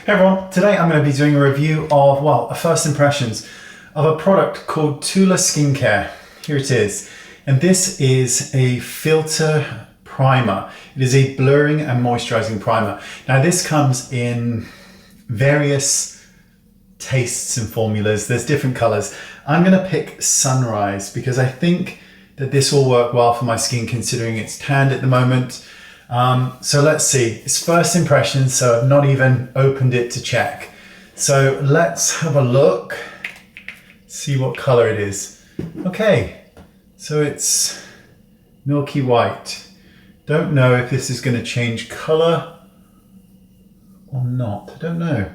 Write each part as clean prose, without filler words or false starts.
Hey everyone, today I'm going to be doing a review of, a first impressions of a product called Tula skincare. Here it is. And this is a filter primer. It is a blurring and moisturizing primer. Now this comes in various tastes and formulas. There's different colors. I'm going to pick Sunrise because I think that this will work well for my skin considering it's tanned at the moment. So let's see, it's first impressions, so I've not even opened it to check. So let's have a look, see what color it is. Okay, so it's milky white. Don't know if this is going to change color or not, I don't know.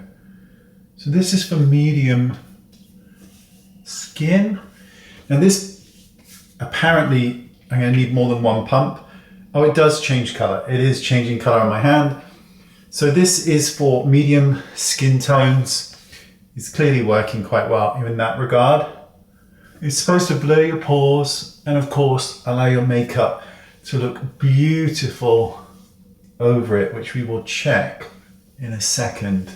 So this is for medium skin. Now this, apparently I'm going to need more than one pump. Oh, it does change color. It is changing color on my hand. So this is for medium skin tones. It's clearly working quite well in that regard. It's supposed to blur your pores and of course allow your makeup to look beautiful over it, which we will check in a second.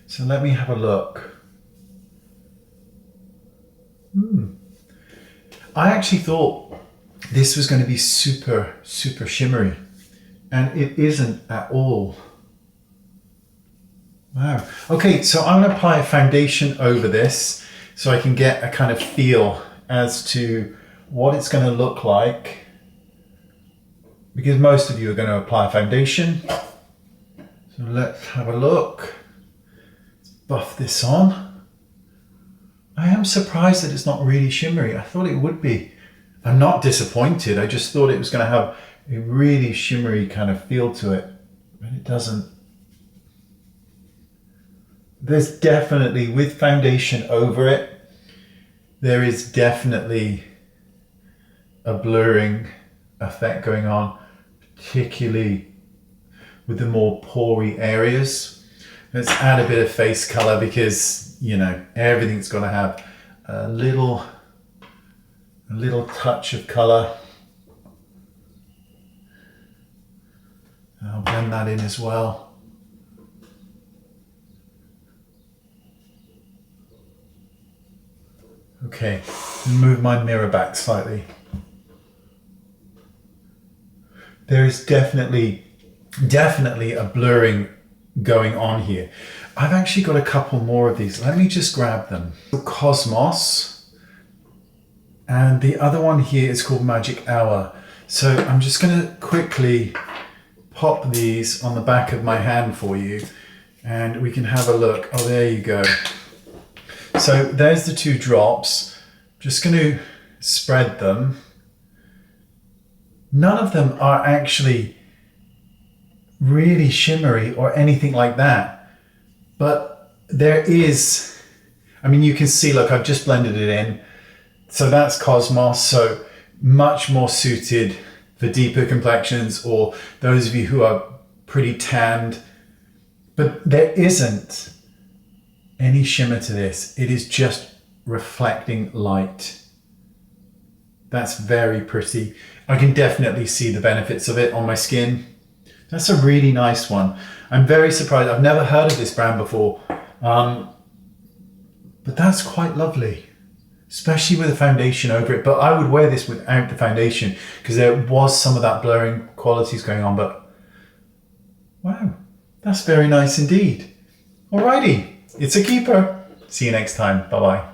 So let me have a look. I actually thought this was going to be super shimmery, and it isn't at all. Wow. Okay, so I'm going to apply a foundation over this so I can get a kind of feel as to what it's going to look like, because most of you are going to apply a foundation. So let's have a look. Let's buff this on. I am surprised that it's not really shimmery. I thought it would be. I'm not disappointed. I just thought it was going to have a really shimmery kind of feel to it, but it doesn't. There's definitely, with foundation over it, there is definitely a blurring effect going on, particularly with the more pory areas. Let's add a bit of face color because, you know, everything's got to have a little touch of color. I'll blend that in as well. Okay, move my mirror back slightly. There is definitely a blurring going on here. I've actually got a couple more of these. Let me just grab them. Cosmos. And the other one here is called Magic Hour. So I'm just going to quickly pop these on the back of my hand for you and we can have a look. Oh, there you go. So there's the two drops. Just going to spread them. None of them are actually really shimmery or anything like that. But there is, I mean, you can see, look, I've just blended it in. So that's Cosmos, so much more suited for deeper complexions or those of you who are pretty tanned. But there isn't any shimmer to this. It is just reflecting light. That's very pretty. I can definitely see the benefits of it on my skin. That's a really nice one. I'm very surprised. I've never heard of this brand before, but that's quite lovely. Especially with a foundation over it, but I would wear this without the foundation because there was some of that blurring qualities going on, but wow, that's very nice indeed. Alrighty, it's a keeper. See you next time, bye-bye.